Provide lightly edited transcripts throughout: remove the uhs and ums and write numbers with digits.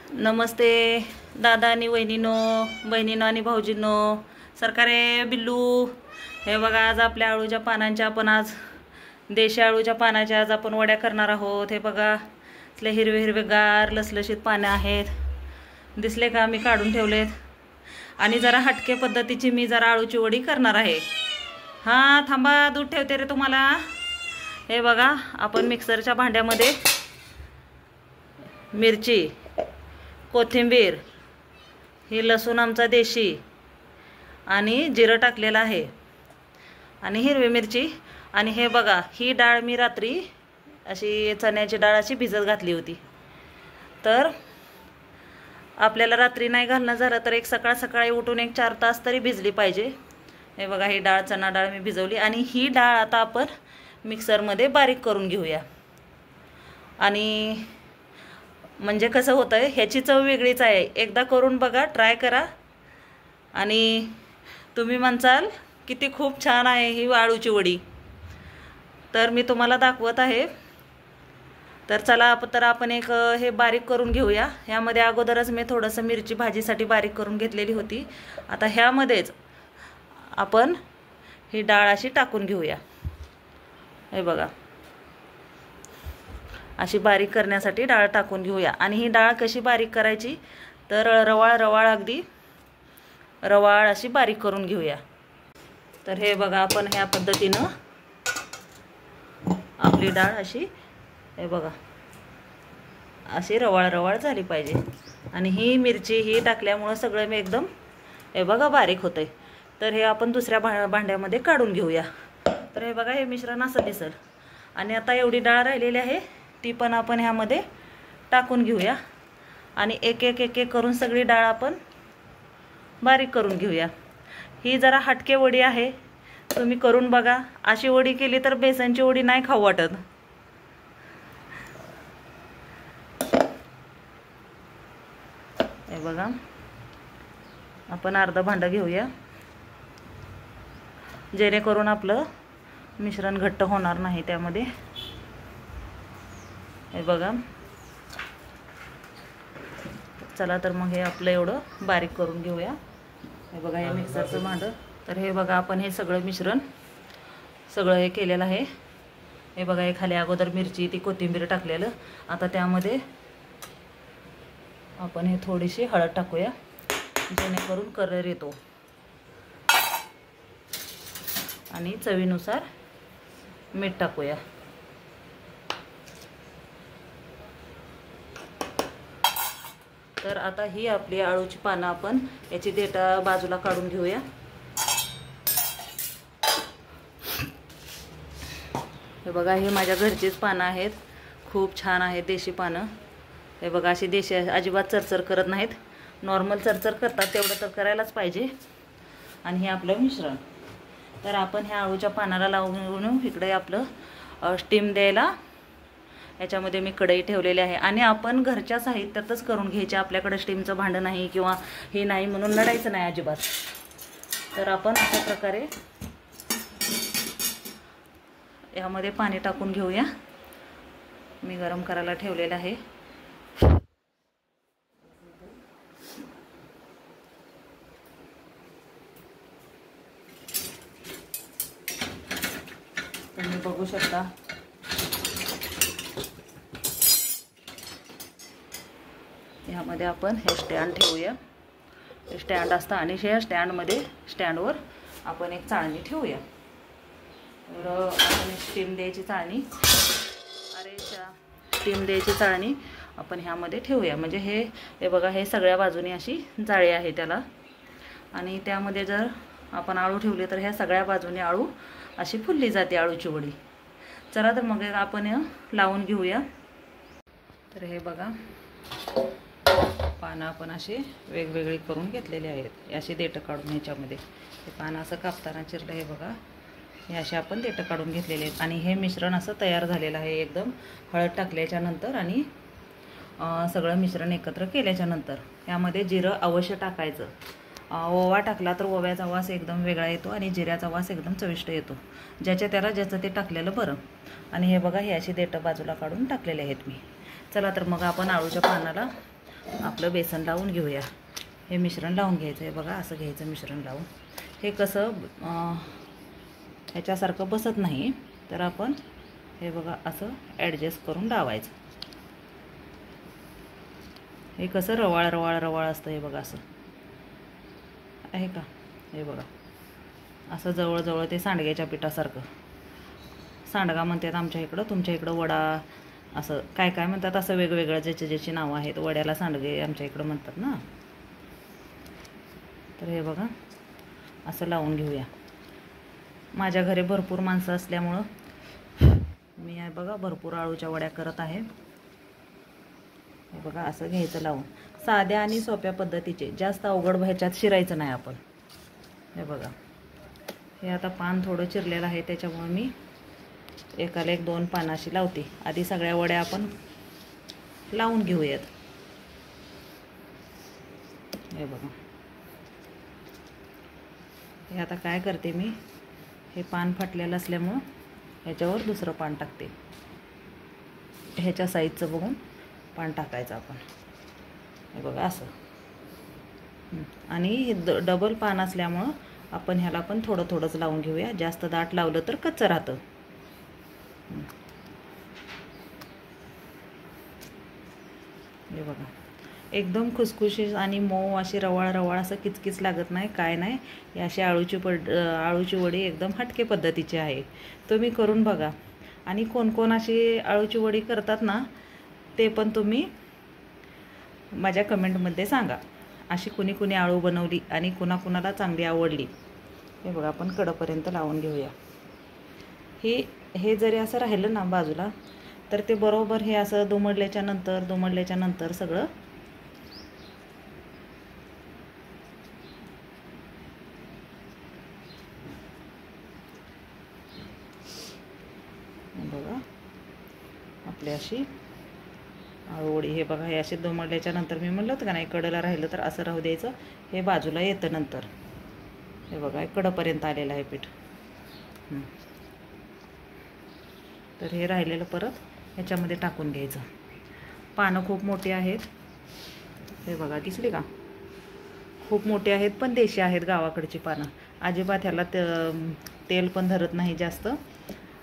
नमस्ते दादा आणि बहिणीनो आणि भाऊजींनो. सरकारे बिल्लू. हे बघा, आज आपल्या आळूच्या पानांच्या आज देशी आळूच्या पानाच्या आज आपण वड्या करणार आहोत. हे बघा, इथले हिरवे हिरवेगार लसलशीत पाने आहेत. दिसले का? मी काढून ठेवलेत. आणि जरा हटके पद्धतीची मी जरा आळूची वडी करणार आहे. हां, थांबा, दूध ठेवते रे तुम्हाला. हे बघा, आपण मिक्सरच्या भांड्यामध्ये मिरची, कोथिंबीर, ही लसूण आमचा देशी आणि जिरं टाकलेलं आहे आणि हिरवी मिरची. आणि हे बघा, ही डाळ मी रात्री अशी चण्याची डाळ अशी भिजत घातली होती. तर आपल्याला रात्री नाही घालणं झालं तर एक सकाळी उठून 4 तास तरी भिजली पाहिजे. हे बघा, ही डाळ चणा डाळ मी भिजवली आणि ही डाळ आता आपण मिक्सरमध्ये बारीक करून घेऊया. आणि म्हणजे कसं होतं, ह्याची चव वेगळीच आहे. एकदा करून बघा, ट्राय करा आणि तुम्ही म्हणसाल किती खूप छान आहे ही आळूची वडी. तर मी तुम्हाला दाखवत आहे. तर चला, आपण एक हे बारीक करून घेऊया. ह्यामध्ये अगोदरच मी थोडंसं मिरची भाजीसाठी बारीक करून घेतलेली होती. आता ह्यामध्येच आपण ही डाळ अशी टाकून घेऊया. हे बघा, अशी बारीक करण्यासाठी डाळ टाकून घेऊया. आणि ही डाळ कशी बारीक करायची, तर रवाळ अगदी रवाळ अशी बारीक करून घेऊया. तर हे बघा, आपण ह्या पद्धतीनं आपली डाळ अशी, हे बघा, अशी रवाळ झाली पाहिजे. आणि ही मिरची ही टाकल्यामुळं सगळं मी एकदम, हे बघा, बारीक होतंय. तर हे आपण दुसऱ्या भांड्यामध्ये काढून घेऊया. तर हे बघा, हे मिश्रण असं दिसेल. आणि आता एवढी डाळ राहिलेली आहे ती पण आपण ह्यामध्ये टाकून घेऊया. आणि एक करून सगळी डाळ आपण बारीक करून घेऊया. ही जरा हटके वडी आहे, तुम्ही करून बघा. अशी वडी केली तर बेसनची वडी नाही खाऊ वाटत. हे बघा, आपण अर्ध भांडं घेऊया जेणेकरून आपलं मिश्रण घट्ट होणार नाही त्यामध्ये. हे बघा, चला तर मग हे आपलं एवढं बारीक करून घेऊया. हे बघा, हे मिक्सरचं भांडं. तर हे बघा, आपण हे सगळं मिश्रण सगळं हे केलेलं आहे. हे बघा, हे खाली अगोदर मिरची ती कोथिंबीर टाकलेलं. आता त्यामध्ये आपण हे थोडीशी हळद टाकूया जेणेकरून कलर येतो. आणि चवीनुसार मीठ टाकूया. तर आता ही आपली आळूची पानं आपण याची देठा बाजूला काढून घेऊया. हे बघा, हे माझ्या घरचीच पानं आहेत. खूप छान आहेत देशी पानं. हे बघा, अशी देशी अजिबात चरचर करत नाहीत. नॉर्मल चरचर करतात, तेवढं तर करायलाच पाहिजे. आणि हे आपलं मिश्रण, तर आपण ह्या आळूच्या पानाला लावून इकडे आपलं स्टीम द्यायला याच्यामध्ये मी कढई ठेवलेली आहे. आणि आपण घरच्या साहित्यातच करून घ्यायचे. आपल्याकडे स्टीमचं भांडं नाही किंवा हे नाही म्हणून लढायचं नाही अजिबात. तर आपण अशा प्रकारे यामध्ये पाणी टाकून घेऊया. मी गरम करायला ठेवलेलं आहे. तुम्ही बघू शकता, ह्यामध्ये आपण हे स्टँड ठेवूया. हे स्टँड असतं आणि ह्या स्टँडवर आपण एक चाळणी ठेवूया. तर आपण स्टीम द्यायची चाळणी आपण ह्यामध्ये ठेवूया. म्हणजे हे बघा, हे सगळ्या बाजूनी अशी जाळी आहे त्याला. आणि त्यामध्ये जर आपण आळू ठेवले तर ह्या सगळ्या बाजूने आळू अशी फुलली जाते आळूची वडी. चला तर मग आपण लावून घेऊया. तर हे बघा, पानं आपण अशी वेगवेगळी करून घेतलेली आहेत. अशी देठं काढून ह्याच्यामध्ये हे पानं असं कापताना चिरलं. हे बघा, हे असे आपण देठं काढून घेतलेले आहेत. आणि हे मिश्रण असं तयार झालेलं आहे एकदम. हळद टाकल्याच्या नंतर आणि सगळं मिश्रण एकत्र केल्याच्या नंतर यामध्ये जिरं अवश्य टाकायचं. ओवा टाकला तर ओव्याचा वास एकदम वेगळा येतो आणि जिऱ्याचा वास एकदम चविष्ट येतो. ज्याचं ते टाकलेलं बरं. आणि हे बघा, हे अशी देठं बाजूला काढून टाकलेले आहेत मी. चला तर मग आपण आळूच्या पानाला आपलं बेसन लावून घेऊया. हे मिश्रण लावून घ्यायचं आहे बघा, असं घ्यायचं मिश्रण लावून. हे कसं ह्याच्यासारखं बसत नाही, तर आपण हे बघा असं ॲडजस्ट करून लावायचं. हे कसं रवाळ रवाळ रवाळ असतं, हे बघा असं आहे का, हे बघा असं जवळजवळ ते सांडग्याच्या पिठासारखं. सांडगा म्हणतात आमच्या इकडं, तुमच्या इकडं वडा असं काय काय म्हणतात, असं वेगवेगळं ज्याची नावं आहेत. वड्याला सांडगे आमच्या इकडं म्हणतात ना. तर हे बघा असं लावून घेऊया. माझ्या घरी भरपूर माणसं असल्यामुळं मी आहे बघा भरपूर आळूच्या वड्या करत आहे. हे बघा असं घ्यायचं लावून, साध्या आणि सोप्या पद्धतीचे, जास्त अवघड ह्याच्यात शिरायचं नाही आपण. हे बघा हे आता पान थोडं चिरलेलं आहे, त्याच्यामुळे मी एकाला एक 2 पानाशी लावते. आधी सगळ्या वड्या आपण लावून घेऊयात. हे बघा हे आता काय करते मी, हे पान फाटलेलं असल्यामुळं ह्याच्यावर दुसरं पान टाकते. ह्याच्या साईजचं बघून पान टाकायचं आपण. हे बघा असं. आणि डबल पान असल्यामुळं आपण ह्याला पण थोडं थोडंच लावून घेऊया. जास्त दाट लावलं तर कच्चं राहतं. हे बघा एकदम खुसखुशीत आणि मऊ अशी रवाळ रवाळ असं किचकिच लागत नाही, काय नाही. ही अशी आळूची वडी एकदम हटके पद्धतीची आहे. तुम्ही करून बघा. आणि कोण कोण अशी आळूची वडी करतात ना, ते पण तुम्ही माझ्या कमेंटमध्ये सांगा. अशी कुणी आळू बनवली आणि कुणाला चांगली आवडली. हे बघा आपण कडेपर्यंत लावून घेऊया. हे जरी असं राहिलं ना बाजूला, तर ते बरोबर हे असं दुमडल्याच्या नंतर सगळं बघा आपली अशी आळूवडी. हे बघा हे असे दुमडल्याच्या नंतर मी म्हणलं होतं का नाही, कडेला राहिलं तर असं राहू द्यायचं. हे बाजूला येतं नंतर. हे बघा हे कडेपर्यंत आलेलं आहे पीठ. तर हे राहिलेलं परत ह्याच्यामध्ये टाकून घ्यायचं. पानं खूप मोठी आहेत. हे बघा दिसली का, खूप मोठी आहेत, पण देशी आहेत गावाकडची पानं. अजिबात ह्याला तेल पण धरत नाही जास्त.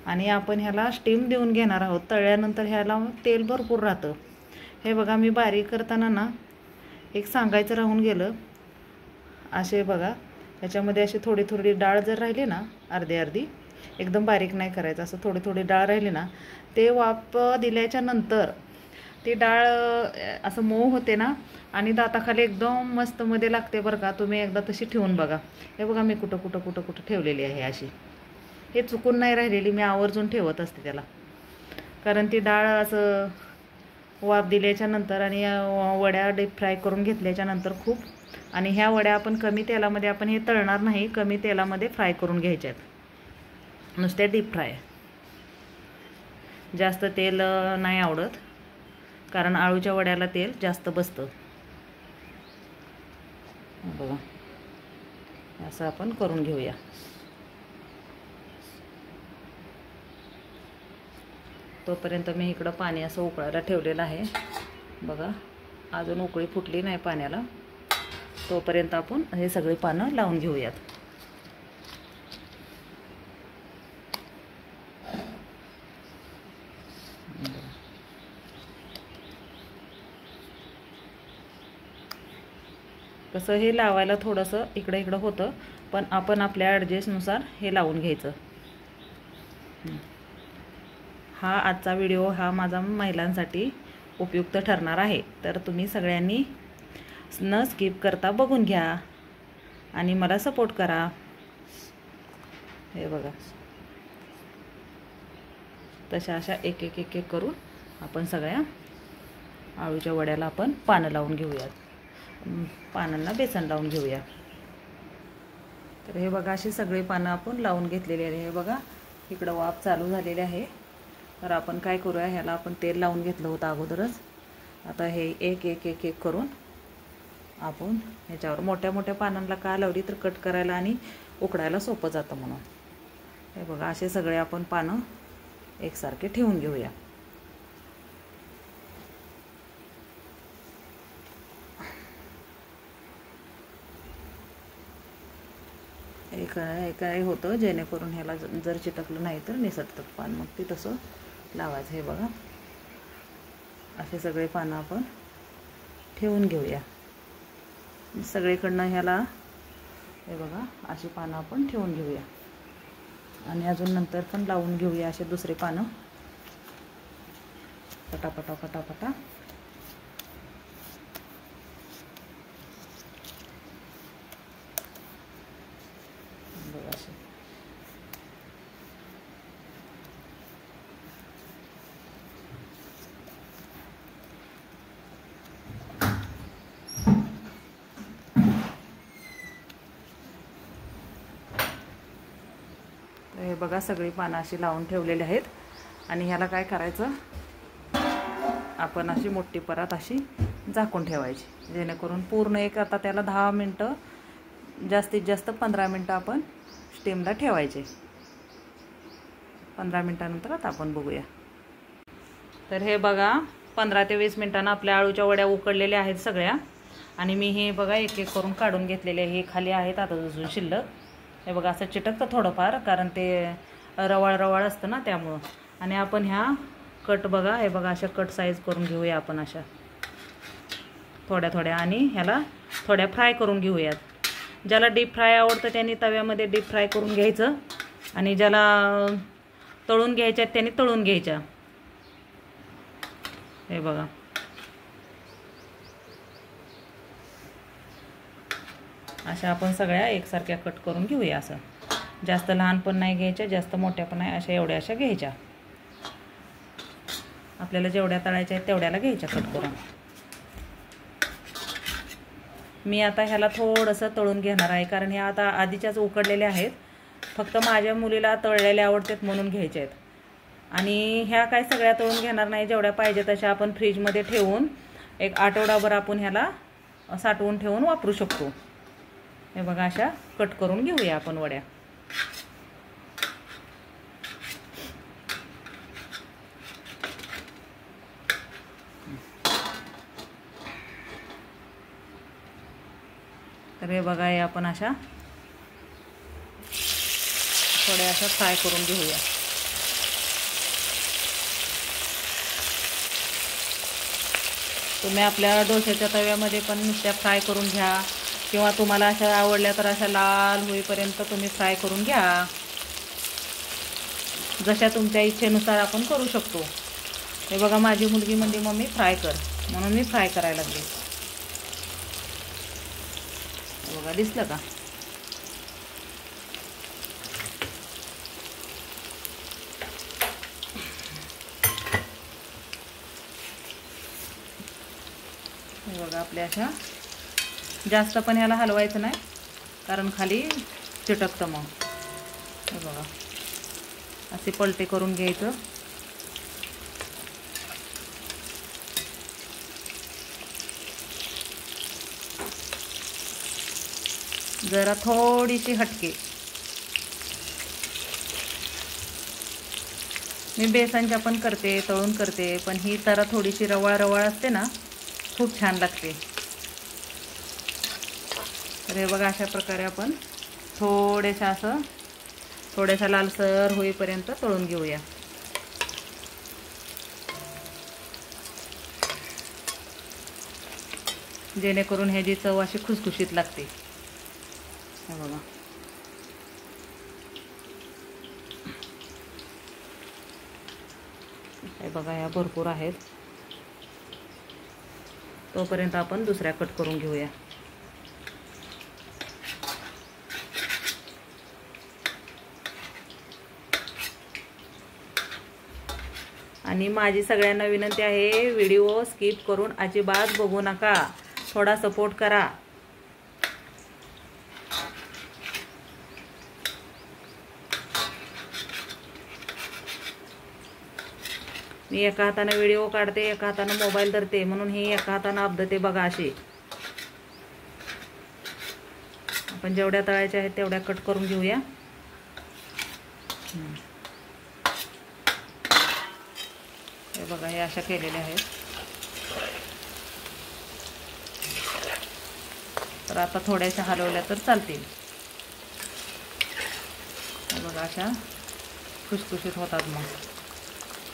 आणि आपण ह्याला स्टीम देऊन घेणार आहोत. तळल्यानंतर ह्याला तेल भरपूर राहतं. हे बघा मी बारीक करताना ना एक सांगायचं राहून गेलं. असे बघा ह्याच्यामध्ये अशी थोडी डाळ जर राहिली ना, अर्धी एकदम बारीक नाही करायचं, असं थोडी डाळ राहिली ना, ते वाफ दिल्याच्या नंतर ती डाळ असं मऊ होते ना, आणि दाताखाली एकदम मस्त मध्ये लागते बरं का. तुम्ही एकदा तशी ठेवून बघा. हे बघा मी कुठं ठेवलेली आहे अशी. हे चुकून नाही राहिलेली, मी आवर्जून ठेवत असते त्याला. कारण ती डाळ असं वाफ दिल्याच्या नंतर आणि वड्या डीप फ्राय करून घेतल्याच्या नंतर खूप, आणि ह्या वड्या आपण कमी तेलामध्ये आपण हे तळणार नाही, कमी तेलामध्ये फ्राय करून घ्यायच्यात, नुसत्या डीप फ्राय. जास्त तेल नाही आवडत, कारण आळूच्या वड्याला तेल जास्त बसतं. बघा असं आपण करून घेऊया. तोपर्यंत मी इकडं पाणी असं उकळायला ठेवलेलं आहे. बघा अजून उकळी फुटली नाही पाण्याला. तोपर्यंत आपण हे सगळे पानं लावून घेऊयात. कसं हे लावायला थोडंसं इकडं होतं, पण आपण आपल्या ॲडजस्टनुसार हे लावून घ्यायचं. हा आजचा व्हिडिओ हा माझा महिलांसाठी उपयुक्त ठरणार आहे. तर तुम्ही सगळ्यांनी न स्किप करता बघून घ्या आणि मला सपोर्ट करा. हे बघा तशा अशा एक करून आपण सगळ्या आळूच्या वड्याला आपण पानं लावून घेऊयात. पानांना बेसन लावून घेऊया. तर हे बघा अशी सगळी पानं आपण लावून घेतलेली आहे. हे बघा इकडं वाफ चालू झालेली आहे. तर आपण काय करूया, ह्याला आपण तेल लावून घेतलं होतं अगोदरच. आता हे एक करून आपण ह्याच्यावर मोठ्या पानांना का लावली तर कट करायला आणि उकडायला सोपं जातं म्हणून. हे बघा असे सगळे आपण पानं एकसारखे ठेवून घेऊया. काय होतं, जेणेकरून ह्याला जर चिटकलं नाही तर निसटतं पान, मग ते तसं लावायचं. हे बघा असे सगळे पानं आपण ठेवून घेऊया सगळीकडनं. ह्याला हे बघा अशी पानं आपण ठेवून घेऊया आणि अजून नंतर पण लावून घेऊया असे दुसरे पानं पटापटा पटापटा. बघा असे हे बघा सगळी पानं अशी लावून ठेवलेली आहेत. आणि ह्याला काय करायचं, आपण अशी मोठी परात अशी झाकून ठेवायची, जेणेकरून पूर्ण एक आता त्याला 10 मिनटं, जास्तीत जास्त 15 मिनटं आपण स्टीमला ठेवायचे. 15 मिनटानंतर आता आपण बघूया. तर हे बघा 15 ते 20 मिनटांना आपल्या आळूच्या वड्या उकडलेल्या आहेत सगळ्या. आणि मी हे बघा एक एक करून काढून घेतलेले. हे खाली आहेत आता अजून शिल्लक. हे बघा असं चिटकतं थोडंफार, कारण ते रवाळ रवाळ असतं ना त्यामुळं. आणि आपण ह्या कट बघा, हे बघा अशा कट साईज करून घेऊया आपण अशा थोड्या थोड्या. आणि ह्याला थोड्या फ्राय करून घेऊयात. ज्याला डीप फ्राय आवडतं त्यांनी तव्यामध्ये डीप फ्राय करून घ्यायचं, आणि ज्याला तळून घ्यायच्या त्यांनी तळून घ्यायच्या. हे बघा अशा आपण सगळ्या एकसारख्या कट करून घेऊया. असं जास्त लहान पण नाही घ्यायच्या, जास्त मोठ्या पण नाही, अशा एवढ्या अशा घ्यायच्या. आपल्याला जेवढ्या तळायच्या आहेत तेवढ्याला घ्यायच्या कट करून. मी आता ह्याला थोडंसं तळून घेणार आहे, कारण हे आता आधीच्याच उकडलेल्या आहेत. फक्त माझ्या मुलीला तळलेल्या आवडतात म्हणून घ्यायच्या आहेत. आणि ह्या काय सगळ्या तळून घेणार नाही, जेवढ्या पाहिजे तशा आपण फ्रीजमध्ये ठेवून एक आठवडाभर आपण ह्याला साठवून ठेवून वापरू शकतो. हे बघा अशा कट करून घेऊया आपण वड्या. तर हे बघा हे आपण अशा थोड्या अशा फ्राय करून घेऊया. तुम्ही आपल्या डोश्याच्या तव्यामध्ये पण नुसत्या फ्राय करून घ्या, किंवा तुम्हाला अशा आवडल्या तर अशा लाल होईपर्यंत तुम्ही फ्राय करून घ्या. जशा तुमच्या इच्छेनुसार आपण करू शकतो. हे बघा माझी मुलगी म्हणली मम्मी फ्राय कर, म्हणून मी फ्राय करायला लागले. बघा दिसलं का? हे बघा आपल्या अशा जास्त पण ह्याला हलवायचं नाही, कारण खाली चिटकतं मग. हे बघा असे पलटे करून घ्यायचं. जरा थोडीशी हटके. मी बेसनच्या पण करते, तळून करते, पण ही जरा थोडीशी रवाळ रवाळ असते ना, खूप छान लागते. तर हे बघा अशा प्रकारे आपण थोड्याशा लालसर होईपर्यंत तळून घेऊया. जेणेकरून ह्याची चव अशी खुसखुशीत लागते. हे बघा हे बघा ह्या भरपूर आहेत. तोपर्यंत आपण दुसऱ्या कट करून घेऊया. आणि माझी सगळ्यांना विनंती आहे, व्हिडिओ स्किप करून अजिबात बघू नका, थोडा सपोर्ट करा. मी एका हाताने व्हिडिओ काढते, एका हाताने मोबाईल धरते, म्हणून ही एका हाताने अपदते. बघा अशी आपण जेवढ्या तळायच्या आहेत तेवढ्या कट करून घेऊया. हे बघा हे अशा केलेल्या आहेत. तर आता थोड्याशा हलवल्या तर चालतील. बघा अशा खुसखुशीत होतात मग.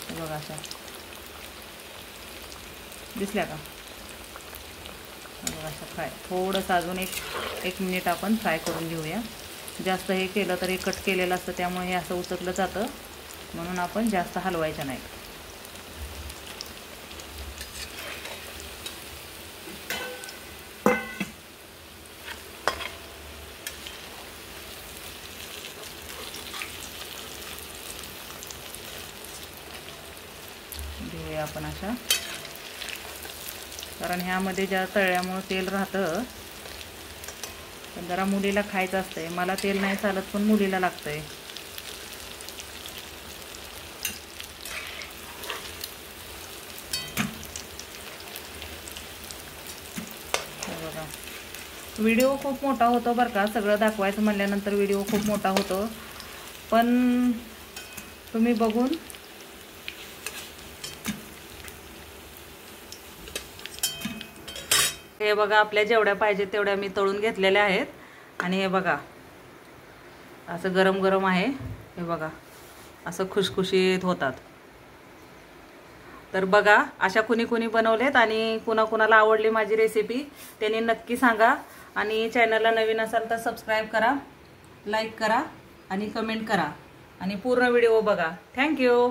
हे बघा अशा दिसल्या का? बघा अशा फ्राय. थोडंसं अजून एक मिनिट आपण फ्राय करून घेऊया. जास्त हे केलं तर हे कट केलेलं असतं त्यामुळे हे असं उचललं जातं, म्हणून आपण जास्त हलवायचं नाही. घेऊया आपण अशा, कारण ह्यामध्ये ज्या तळल्यामुळं तेल राहतं. पण जरा मुलीला खायचं असतंय, मला तेल नाही चालत पण मुलीला लागतंय. बघा व्हिडिओ खूप मोठा होतो बरं का, सगळं दाखवायचं म्हणल्यानंतर व्हिडिओ खूप मोठा होतो, पण तुम्ही बघून हे बघा आपल्या जेवढ्या पाहिजे तेवढ्या मी तळून घेतलेल्या आहेत. आणि हे बघा असं गरम गरम आहे. हे बघा असं खुशखुशीत होतात. तर बघा अशा कुणी कुणी बनवलेत आणि कुणाकुणाला आवडली माझी रेसिपी त्यांनी नक्की सांगा. आणि चॅनलला नवीन असाल तर सबस्क्राईब करा, लाईक करा आणि कमेंट करा आणि पूर्ण व्हिडिओ बघा. थँक्यू.